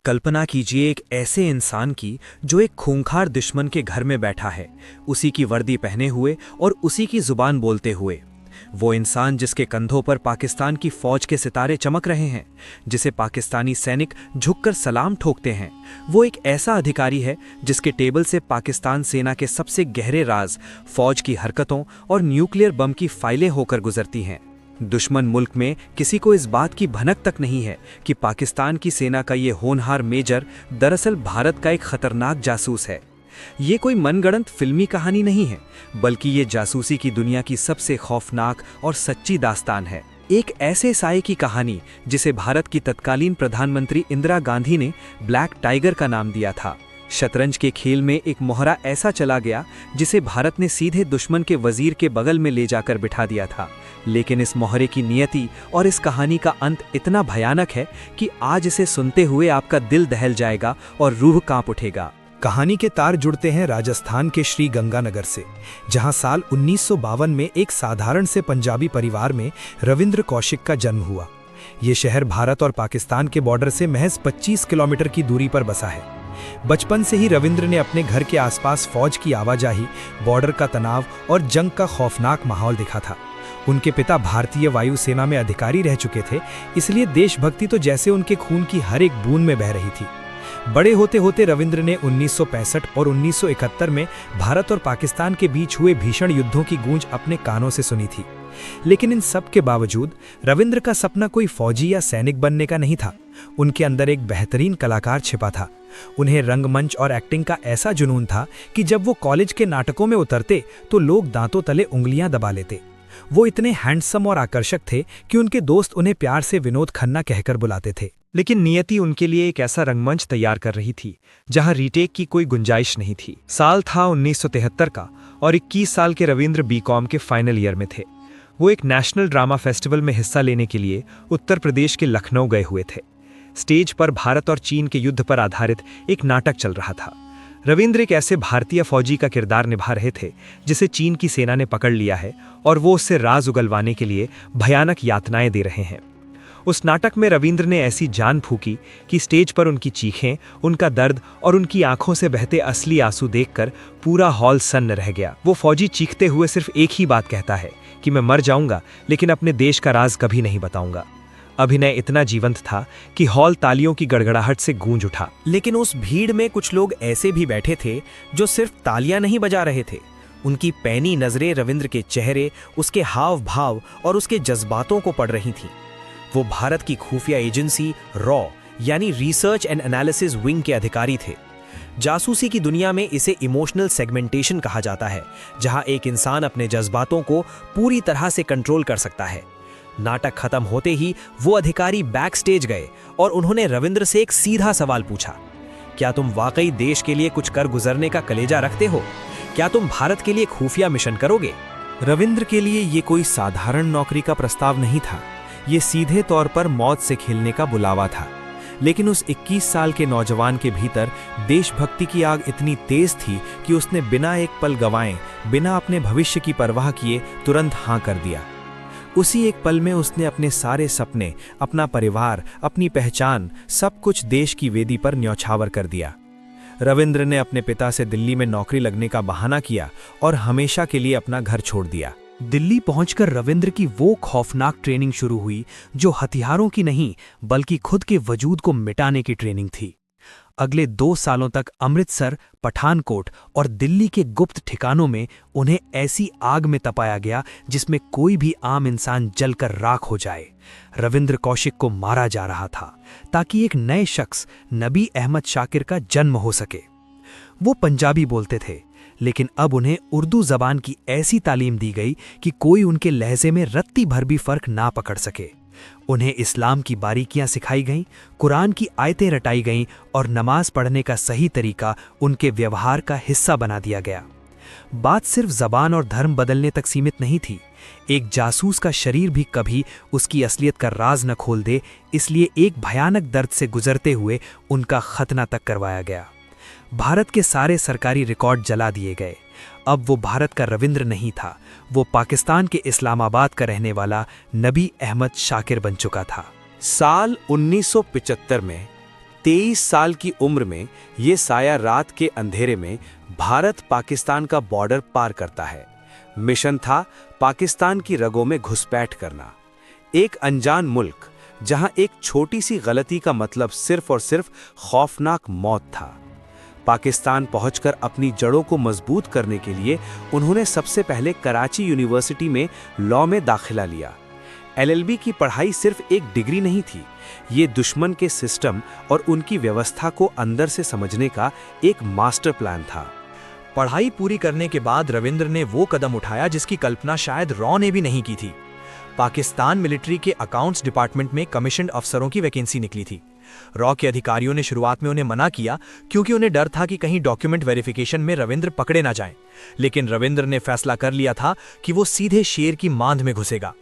कल्पना कीजिए एक ऐसे इंसान की जो एक खूंखार दुश्मन के घर में बैठा है, उसी की वर्दी पहने हुए और उसी की जुबान बोलते हुए। वो इंसान जिसके कंधों पर पाकिस्तान की फौज के सितारे चमक रहे हैं, जिसे पाकिस्तानी सैनिक झुककर सलाम ठोकते हैं। वो एक ऐसा अधिकारी है जिसके टेबल से पाकिस्तान सेना के सबसे गहरे राज, फौज की हरकतों और न्यूक्लियर बम की फाइलें होकर गुजरती हैं। दुश्मन मुल्क में किसी को इस बात की भनक तक नहीं है कि पाकिस्तान की सेना का ये होनहार मेजर दरअसल भारत का एक खतरनाक जासूस है। ये कोई मनगढ़ंत फिल्मी कहानी नहीं है, बल्कि ये जासूसी की दुनिया की सबसे खौफनाक और सच्ची दास्तान है। एक ऐसे साये की कहानी जिसे भारत की तत्कालीन प्रधानमंत्री इंदिरा गांधी ने ब्लैक टाइगर का नाम दिया था। शतरंज के खेल में एक मोहरा ऐसा चला गया जिसे भारत ने सीधे दुश्मन के वजीर के बगल में ले जाकर बिठा दिया था। लेकिन इस मोहरे की नियति और इस कहानी का अंत इतना भयानक है कि आज इसे सुनते हुए आपका दिल दहल जाएगा और रूह कांप उठेगा। कहानी के तार जुड़ते हैं राजस्थान के श्री गंगानगर से, जहां साल 1952 में एक साधारण से पंजाबी परिवार में रविंद्र कौशिक का जन्म हुआ। ये शहर भारत और पाकिस्तान के बॉर्डर से महज 25 किलोमीटर की दूरी पर बसा है। बचपन से ही रविंद्र ने अपने घर के आसपास फौज की आवाजाही, बॉर्डर का तनाव और जंग का खौफनाक माहौल देखा था। उनके पिता भारतीय वायुसेना में अधिकारी रह चुके थे, इसलिए देशभक्ति तो जैसे उनके खून की हर एक बूंद में बह रही थी। बड़े होते होते रविंद्र ने 1965 और 1971 में भारत और पाकिस्तान के बीच हुए भीषण युद्धों की गूंज अपने कानों से सुनी थी। लेकिन इन सब के बावजूद रविंद्र का सपना कोई फौजी या सैनिक बनने का नहीं था। उनके अंदर एक बेहतरीन कलाकार छिपा था। उन्हें रंगमंच और एक्टिंग का ऐसा जुनून था कि जब वो कॉलेज के नाटकों में उतरते तो लोग दांतों तले उंगलियां दबा लेते। वो इतने हैंडसम और आकर्षक थे कि उनके दोस्त उन्हें प्यार से विनोद खन्ना कहकर बुलाते थे। लेकिन नियति उनके लिए एक ऐसा रंगमंच तैयार कर रही थी जहां रीटेक की कोई गुंजाइश नहीं थी। साल था 1973 का और 21 साल के रविंद्र बीकॉम के फाइनल ईयर में थे। वो एक नेशनल ड्रामा फेस्टिवल में हिस्सा लेने के लिए उत्तर प्रदेश के लखनऊ गए हुए थे। स्टेज पर भारत और चीन के युद्ध पर आधारित एक नाटक चल रहा था। रविंद्र एक ऐसे भारतीय फौजी का किरदार निभा रहे थे जिसे चीन की सेना ने पकड़ लिया है और वो उससे राज उगलवाने के लिए भयानक यातनाएं दे रहे हैं। उस नाटक में रविंद्र ने ऐसी जान फूकी कि स्टेज पर उनकी चीखें, उनका दर्द और उनकी आंखों से बहते असली आंसू देखकर पूरा हॉल सन्न रह गया। वो फौजी चीखते हुए सिर्फ एक ही बात कहता है कि मैं मर जाऊंगा लेकिन अपने देश का राज कभी नहीं बताऊंगा। अभिनय इतना जीवंत था कि हॉल तालियों की गड़गड़ाहट से गूंज उठा। लेकिन उस भीड़ में कुछ लोग ऐसे भी बैठे थे जो सिर्फ तालियां नहीं बजा रहे थे। उनकी पैनी नजरें रविंद्र के चेहरे, उसके हाव भाव और उसके जज्बातों को पढ़ रही थीं। वो भारत की खुफिया एजेंसी रॉ यानी रिसर्च एंड एनालिसिस विंग के अधिकारी थे। जासूसी की दुनिया में इसे इमोशनल सेगमेंटेशन कहा जाता है, जहां एक इंसान अपने जज्बातों को पूरी तरह से कंट्रोल कर सकता है। नाटक खत्म होते ही वो अधिकारी बैक स्टेज गए और उन्होंने रविंद्र से एक सीधा सवाल पूछा, क्या तुम वाकई देश के लिए कुछ कर गुजरने का कलेजा रखते हो? क्या तुम भारत के लिए खुफिया मिशन करोगे? रविंद्र के लिए ये कोई साधारण नौकरी का प्रस्ताव नहीं था, ये सीधे तौर पर मौत से खेलने का बुलावा था। लेकिन उस 21 साल के नौजवान के भीतर देशभक्ति की आग इतनी तेज थी कि उसने बिना एक पल गंवाए, बिना अपने भविष्य की परवाह किए तुरंत हाँ कर दिया। उसी एक पल में उसने अपने सारे सपने, अपना परिवार, अपनी पहचान, सब कुछ देश की वेदी पर न्यौछावर कर दिया। रविंद्र ने अपने पिता से दिल्ली में नौकरी लगने का बहाना किया और हमेशा के लिए अपना घर छोड़ दिया। दिल्ली पहुंचकर रविंद्र की वो खौफनाक ट्रेनिंग शुरू हुई जो हथियारों की नहीं बल्कि खुद के वजूद को मिटाने की ट्रेनिंग थी। अगले 2 सालों तक अमृतसर, पठानकोट और दिल्ली के गुप्त ठिकानों में उन्हें ऐसी आग में तपाया गया जिसमें कोई भी आम इंसान जलकर राख हो जाए। रविंद्र कौशिक को मारा जा रहा था ताकि एक नए शख्स नबी अहमद शाकिर का जन्म हो सके। वो पंजाबी बोलते थे, लेकिन अब उन्हें उर्दू जबान की ऐसी तालीम दी गई कि कोई उनके लहजे में रत्ती भर भी फर्क ना पकड़ सके। उन्हें इस्लाम की बारीकियां सिखाई गईं, कुरान की आयतें रटाई गईं और नमाज पढ़ने का सही तरीका उनके व्यवहार का हिस्सा बना दिया गया। बात सिर्फ जबान और धर्म बदलने तक सीमित नहीं थी। एक जासूस का शरीर भी कभी उसकी असलियत का राज न खोल दे, इसलिए एक भयानक दर्द से गुजरते हुए उनका खतना तक करवाया गया। भारत के सारे सरकारी रिकॉर्ड जला दिए गए। अब वो भारत का रविंद्र नहीं था, वो पाकिस्तान के इस्लामाबाद का रहने वाला नबी अहमद शाकिर बन चुका था। साल 1975 में 23 साल की उम्र में ये साया रात के अंधेरे में भारत पाकिस्तान का बॉर्डर पार करता है। मिशन था पाकिस्तान की रगों में घुसपैठ करना। एक अनजान मुल्क जहां एक छोटी सी गलती का मतलब सिर्फ और सिर्फ खौफनाक मौत था। पाकिस्तान पहुंचकर अपनी जड़ों को मजबूत करने के लिए उन्होंने सबसे पहले कराची यूनिवर्सिटी में लॉ में दाखिला लिया। एलएलबी की पढ़ाई सिर्फ एक डिग्री नहीं थी, ये दुश्मन के सिस्टम और उनकी व्यवस्था को अंदर से समझने का एक मास्टर प्लान था। पढ़ाई पूरी करने के बाद रविंद्र ने वो कदम उठाया जिसकी कल्पना शायद रॉ ने भी नहीं की थी। पाकिस्तान मिलिट्री के अकाउंट्स डिपार्टमेंट में कमीशन्ड अफसरों की वैकेंसी निकली थी। रॉ के अधिकारियों ने शुरुआत में उन्हें मना किया क्योंकि उन्हें डर था कि कहीं डॉक्यूमेंट वेरिफिकेशन में रविंद्र पकड़े ना जाएं। लेकिन रविंद्र ने फैसला कर लिया था कि वो सीधे शेर की मांद में घुसेगा।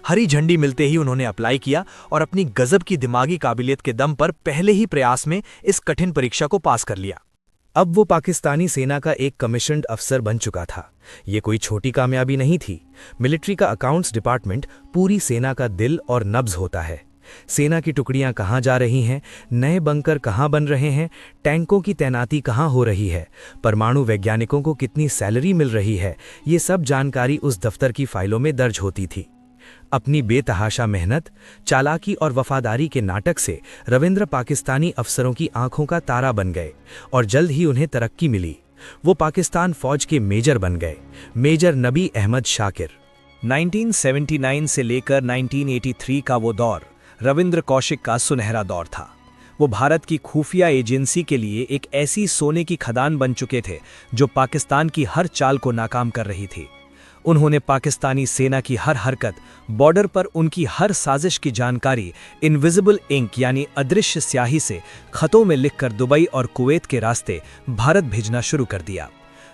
हरी झंडी मिलते ही उन्होंने अप्लाई किया और अपनी गजब की दिमागी काबिलियत के दम पर पहले ही प्रयास में इस कठिन परीक्षा को पास कर लिया। अब वो पाकिस्तानी सेना का एक कमीशन्ड अफसर बन चुका था। ये कोई छोटी कामयाबी नहीं थी। मिलिट्री का अकाउंट्स डिपार्टमेंट पूरी सेना का दिल और नब्ज होता है। सेना की टुकड़ियां कहां जा रही हैं, नए बंकर कहां बन रहे हैं, टैंकों की तैनाती कहां हो रही है, परमाणु वैज्ञानिकों को कितनी सैलरी मिल रही है, ये सब जानकारी उस दफ्तर की फाइलों में दर्ज होती थी। अपनी बेतहाशा मेहनत, चालाकी और वफादारी के नाटक से रविंद्र पाकिस्तानी अफसरों की आंखों का तारा बन गए और जल्द ही उन्हें तरक्की मिली। वो पाकिस्तान फौज के मेजर बन गए, मेजर नबी अहमद शाकिर। 1979 से लेकर 1983 का वो दौर रविंद्र कौशिक का सुनहरा दौर था। वो भारत की खुफिया एजेंसी के लिए एक ऐसी सोने की खदान बन चुके थे जो पाकिस्तान की हर चाल को नाकाम कर रही थी। उन्होंने पाकिस्तानी सेना की हर हरकत, बॉर्डर पर उनकी हर साजिश की जानकारी इनविजिबल इंक यानी अदृश्य स्याही से खतों में लिखकर दुबई और कुवैत के रास्ते भारत भेजना शुरू कर दिया।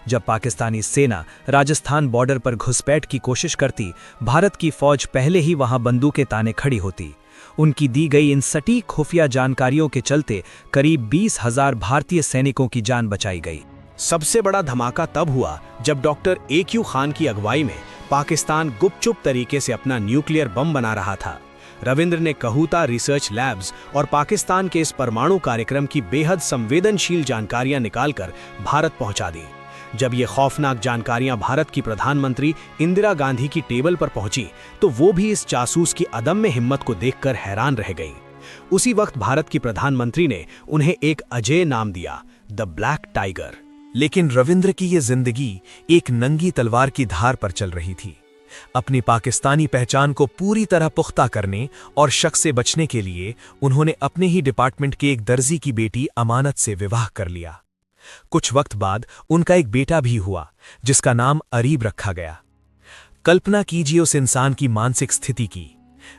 जब पाकिस्तानी सेना राजस्थान बॉर्डर पर घुसपैठ की कोशिश करती, भारत की फौज पहले ही वहां बंदूकें ताने खड़ी होती। उनकी दी गई इन सटीक खुफिया जानकारियों के चलते करीब 20,000 भारतीय सैनिकों की जान बचाई गई। सबसे बड़ा धमाका तब हुआ जब डॉक्टर AQ खान की अगुवाई में पाकिस्तान गुपचुप तरीके से अपना न्यूक्लियर बम बना रहा था। रविंद्र ने कहूता रिसर्च लैब्स और पाकिस्तान के इस परमाणु कार्यक्रम की बेहद संवेदनशील जानकारियां निकालकर भारत पहुंचा दी। जब ये खौफनाक जानकारियां भारत की प्रधानमंत्री इंदिरा गांधी की टेबल पर पहुंची तो वो भी इस जासूस की अदम्य हिम्मत को देखकर हैरान रह गई। उसी वक्त भारत की प्रधानमंत्री ने उन्हें एक अजेय नाम दिया, द ब्लैक टाइगर। लेकिन रविंद्र की ये जिंदगी एक नंगी तलवार की धार पर चल रही थी। अपनी पाकिस्तानी पहचान को पूरी तरह पुख्ता करने और शक से बचने के लिए उन्होंने अपने ही डिपार्टमेंट के एक दर्जी की बेटी अमानत से विवाह कर लिया। कुछ वक्त बाद उनका एक बेटा भी हुआ जिसका नाम अरीब रखा गया। कल्पना कीजिए उस इंसान की मानसिक स्थिति की।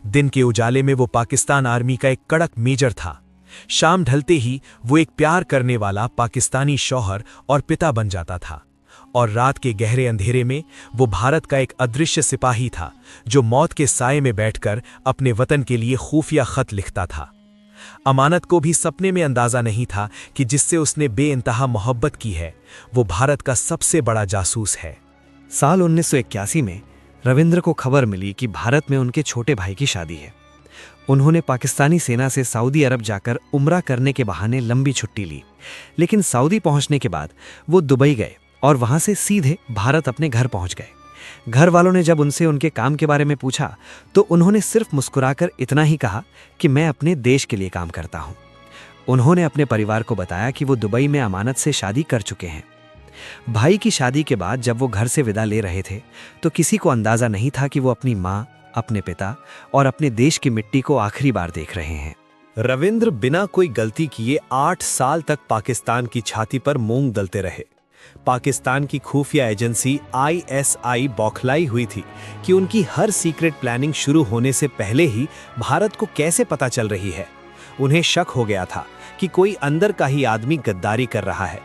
दिन के उजाले में वो पाकिस्तान आर्मी का एक कड़क मेजर था। शाम ढलते ही वो एक प्यार करने वाला पाकिस्तानी शौहर और पिता बन जाता था, और रात के गहरे अंधेरे में वो भारत का एक अदृश्य सिपाही था जो मौत के साये में बैठकर अपने वतन के लिए खुफिया खत लिखता था। अमानत को भी सपने में अंदाजा नहीं था कि जिससे उसने बेइंतहा मोहब्बत की है वो भारत का सबसे बड़ा जासूस है। साल 1981 में रविंद्र को खबर मिली कि भारत में उनके छोटे भाई की शादी है। उन्होंने पाकिस्तानी सेना से सऊदी अरब जाकर उम्रा करने के बहाने लंबी छुट्टी ली, लेकिन सऊदी पहुंचने के बाद वो दुबई गए और वहां से सीधे भारत अपने घर पहुंच गए। घर वालों ने जब उनसे उनके काम के बारे में पूछा तो उन्होंने सिर्फ मुस्कुराकर इतना ही कहा कि मैं अपने देश के लिए काम करता हूं। उन्होंने अपने परिवार को बताया कि वो दुबई में अमानत से शादी कर चुके हैं। भाई की शादी के बाद जब वो घर से विदा ले रहे थे तो किसी को अंदाजा नहीं था कि वो अपनी माँ, अपने पिता और अपने देश की मिट्टी को आखिरी बार देख रहे हैं। रविंद्र बिना कोई गलती किए 8 साल तक पाकिस्तान की छाती पर मूंग दलते रहे। पाकिस्तान की खुफिया एजेंसी ISI बौखलाई हुई थी कि उनकी हर सीक्रेट प्लानिंग शुरू होने से पहले ही भारत को कैसे पता चल रही है। उन्हें शक हो गया था कि कोई अंदर का ही आदमी गद्दारी कर रहा है।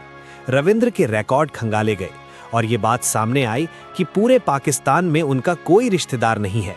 रविंद्र के रिकॉर्ड खंगाले गए और ये बात सामने आई कि पूरे पाकिस्तान में उनका कोई रिश्तेदार नहीं है।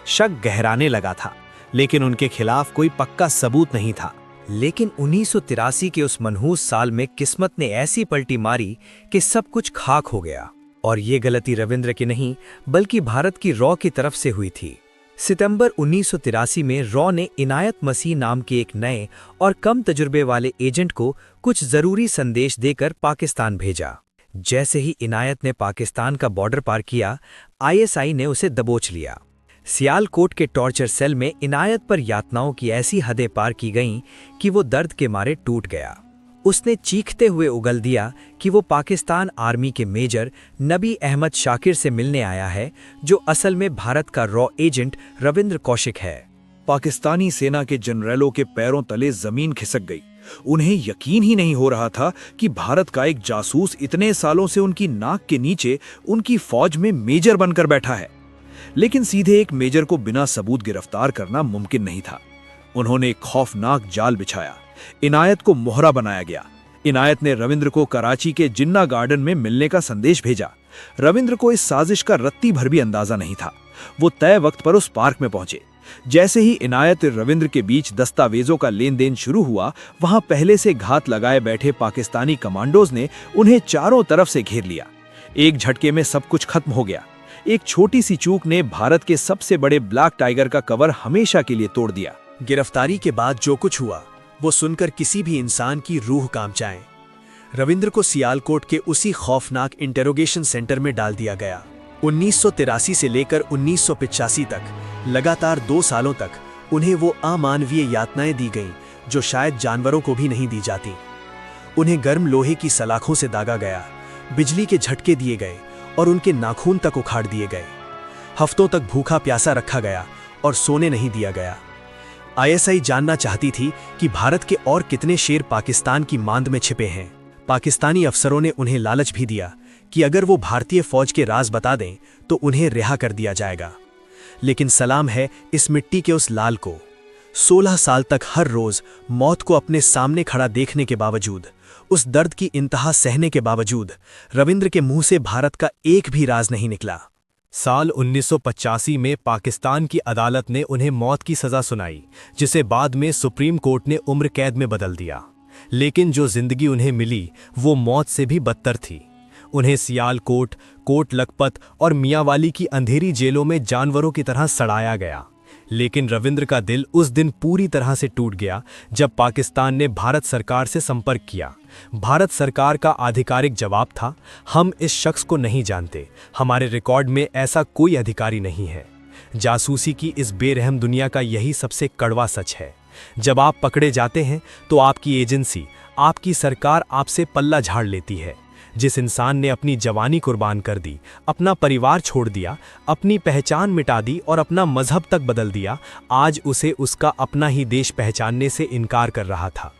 शक गहराने लगा था, लेकिन उनके खिलाफ कोई पक्का सबूत नहीं था। लेकिन 1983 के उस मनहूस साल में किस्मत ने ऐसी पलटी मारी कि सब कुछ खाक हो गया। और ये गलती रविंद्र की नहीं बल्कि भारत की रॉ की तरफ से हुई थी। सितंबर 1983 में रॉ ने इनायत मसीह नाम के एक नए और कम तजुर्बे वाले एजेंट को कुछ जरूरी संदेश देकर पाकिस्तान भेजा। जैसे ही इनायत ने पाकिस्तान का बॉर्डर पार किया, आईएसआई ने उसे दबोच लिया। सियालकोट के टॉर्चर सेल में इनायत पर यातनाओं की ऐसी हदें पार की गईं कि वो दर्द के मारे टूट गया। उसने चीखते हुए उगल दिया कि वो पाकिस्तान आर्मी के मेजर नबी अहमद शाकिर से मिलने आया है, जो असल में भारत का रॉ एजेंट रविंद्र कौशिक है। पाकिस्तानी सेना के जनरलों के पैरों तले जमीन खिसक गई। उन्हें यकीन ही नहीं हो रहा था कि भारत का एक जासूस इतने सालों से उनकी नाक के नीचे उनकी फौज में मेजर बनकर बैठा है। लेकिन सीधे एक मेजर को बिना सबूत गिरफ्तार करना मुमकिन नहीं था। उन्होंने एक खौफनाक जाल बिछाया। इनायत को मोहरा बनाया गया। इनायत ने रविंद्र को कराची के जिन्ना गार्डन में मिलने का संदेश भेजा। रविंद्र को इस साजिश का रत्ती भर भी अंदाजा नहीं था। वो तय वक्त पर उस पार्क में पहुंचे। जैसे ही इनायत रविंद्र के बीच दस्तावेजों का लेन देन शुरू हुआ, वहां पहले से घात लगाए बैठे पाकिस्तानी कमांडोज ने उन्हें चारों तरफ से घेर लिया। एक झटके में सब कुछ खत्म हो गया। एक छोटी सी चूक ने भारत के सबसे बड़े ब्लैक टाइगर का कवर हमेशा के लिए तोड़ दिया। गिरफ्तारी के बाद जो कुछ हुआ वो सुनकर किसी भी इंसान की रूह कांप जाए। रविंद्र को सियालकोट के उसी खौफनाक इंटेरोगेशन सेंटर में डाल दिया गया। 1983 से लेकर 1985 तक लगातार 2 सालों तक उन्हें वो अमानवीय यातनाएं दी गईं जो शायद जानवरों को भी नहीं दी जाती। उन्हें गर्म लोहे की सलाखों से दागा गया, बिजली के झटके दिए गए और उनके नाखून तक उखाड़ दिए गए। हफ्तों तक भूखा प्यासा रखा गया और सोने नहीं दिया गया। आईएसआई जानना चाहती थी कि भारत के और कितने शेर पाकिस्तान की मांद में छिपे हैं। पाकिस्तानी अफसरों ने उन्हें लालच भी दिया कि अगर वो भारतीय फौज के राज बता दें तो उन्हें रिहा कर दिया जाएगा। लेकिन सलाम है इस मिट्टी के उस लाल को। 16 साल तक हर रोज मौत को अपने सामने खड़ा देखने के बावजूद, उस दर्द की इंतहा सहने के बावजूद रविंद्र के मुंह से भारत का एक भी राज नहीं निकला। साल 1985 में पाकिस्तान की अदालत ने उन्हें मौत की सजा सुनाई, जिसे बाद में सुप्रीम कोर्ट ने उम्र कैद में बदल दिया। लेकिन जो जिंदगी उन्हें मिली वो मौत से भी बदतर थी। उन्हें सियालकोट, कोट लखपत और मियांवाली की अंधेरी जेलों में जानवरों की तरह सड़ाया गया। लेकिन रविंद्र का दिल उस दिन पूरी तरह से टूट गया जब पाकिस्तान ने भारत सरकार से संपर्क किया। भारत सरकार का आधिकारिक जवाब था, हम इस शख्स को नहीं जानते, हमारे रिकॉर्ड में ऐसा कोई अधिकारी नहीं है। जासूसी की इस बेरहम दुनिया का यही सबसे कड़वा सच है। जब आप पकड़े जाते हैं तो आपकी एजेंसी, आपकी सरकार आपसे पल्ला झाड़ लेती है। जिस इंसान ने अपनी जवानी कुर्बान कर दी, अपना परिवार छोड़ दिया, अपनी पहचान मिटा दी और अपना मजहब तक बदल दिया, आज उसे उसका अपना ही देश पहचानने से इनकार कर रहा था।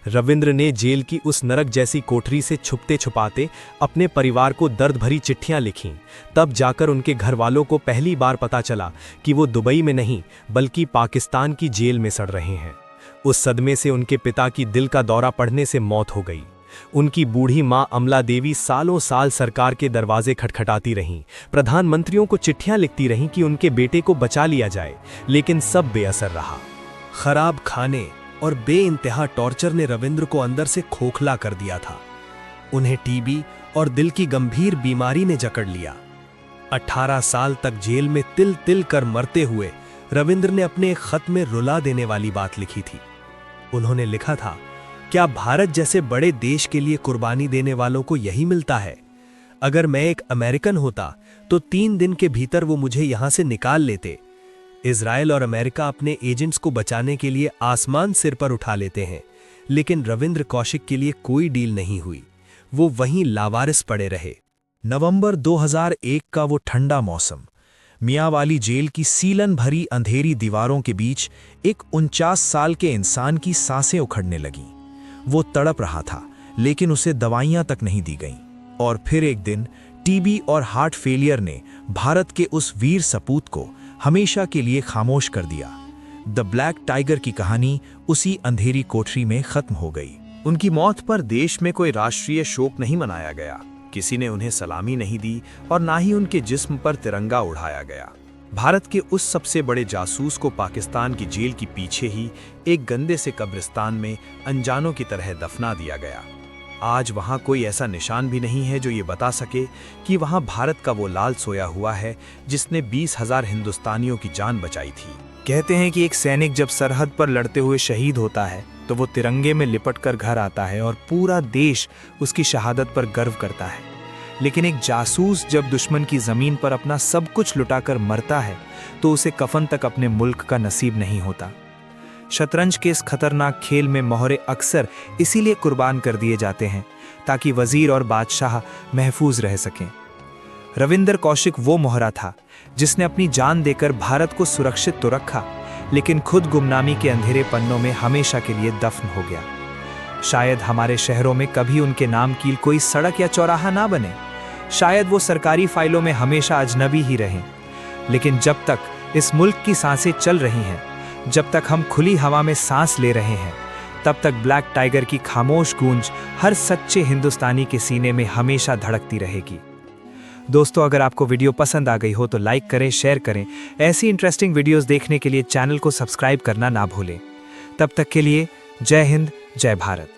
रविंद्र ने जेल की उस नरक जैसी कोठरी से छुपते छुपाते अपने परिवार को दर्द भरी चिट्ठियां लिखीं। तब जाकर उनके घर वालों को पहली बार पता चला कि वो दुबई में नहीं बल्कि पाकिस्तान की जेल में सड़ रहे हैं। उस सदमे से उनके पिता की दिल का दौरा पड़ने से मौत हो गई। उनकी बूढ़ी मां अमला देवी सालों साल सरकार के दरवाजे खटखटाती रहीं, प्रधानमंत्रियों को चिट्ठियां लिखती रहीं कि उनके बेटे को बचा लिया जाए, लेकिन सब बेअसर रहा। खराब खाने और बेइंतहा टॉर्चर ने रविंद्र को अंदर से खोखला कर दिया था। उन्हें टीबी और दिल की गंभीर बीमारी ने जकड़ लिया। 18 साल तक जेल में तिल तिल कर मरते हुए रविंद्र ने अपने एक खत में रुला देने वाली बात लिखी थी। उन्होंने लिखा था, क्या भारत जैसे बड़े देश के लिए कुर्बानी देने वालों को यही मिलता है? अगर मैं एक अमेरिकन होता तो 3 दिन के भीतर वो मुझे यहां से निकाल लेते। इजराइल और अमेरिका अपने एजेंट्स को बचाने के लिए आसमान सिर पर उठा लेते हैं, लेकिन रविंद्र कौशिक के लिए कोई डील नहीं हुई। वो वहीं लावारिस पड़े रहे। नवंबर 2001 का वो ठंडा मौसम, मियांवाली जेल की सीलन भरी अंधेरी दीवारों के बीच एक 49 साल के इंसान की सांसें उखड़ने लगीं। वो तड़प रहा था, लेकिन उसे दवाइयां तक नहीं दी गईं। और फिर एक दिन टीबी और हार्ट फेलियर ने भारत के उस वीर सपूत को हमेशा के लिए खामोश कर दिया। द ब्लैक टाइगर की कहानी उसी अंधेरी कोठरी में खत्म हो गई। उनकी मौत पर देश में कोई राष्ट्रीय शोक नहीं मनाया गया, किसी ने उन्हें सलामी नहीं दी और ना ही उनके जिस्म पर तिरंगा उड़ाया गया। भारत के उस सबसे बड़े जासूस को पाकिस्तान की जेल के पीछे ही एक गंदे से कब्रिस्तान में अनजानों की तरह दफना दिया गया। आज वहां कोई ऐसा निशान भी नहीं है जो ये बता सके कि वहां भारत का वो लाल सोया हुआ है जिसने 20,000 हिंदुस्तानियों की जान बचाई थी। कहते हैं कि एक सैनिक जब सरहद पर लड़ते हुए शहीद होता है तो वो तिरंगे में लिपटकर घर आता है और पूरा देश उसकी शहादत पर गर्व करता है। लेकिन एक जासूस जब दुश्मन की जमीन पर अपना सब कुछ लुटाकर मरता है तो उसे कफन तक अपने मुल्क का नसीब नहीं होता। शतरंज के इस खतरनाक खेल में मोहरे अक्सर इसीलिए कुर्बान कर दिए जाते हैं ताकि वजीर और बादशाह महफूज रह सकें। रविंद्र कौशिक वो मोहरा था जिसने अपनी जान देकर भारत को सुरक्षित तो रखा, लेकिन खुद गुमनामी के अंधेरे पन्नों में हमेशा के लिए दफन हो गया। शायद हमारे शहरों में कभी उनके नाम की कोई सड़क या चौराहा ना बने, शायद वो सरकारी फाइलों में हमेशा अजनबी ही रहें, लेकिन जब तक इस मुल्क की सांसें चल रही हैं, जब तक हम खुली हवा में सांस ले रहे हैं, तब तक ब्लैक टाइगर की खामोश गूंज हर सच्चे हिंदुस्तानी के सीने में हमेशा धड़कती रहेगी। दोस्तों, अगर आपको वीडियो पसंद आ गई हो तो लाइक करें, शेयर करें। ऐसी इंटरेस्टिंग वीडियोस देखने के लिए चैनल को सब्सक्राइब करना ना भूलें। तब तक के लिए जय हिंद, जय भारत।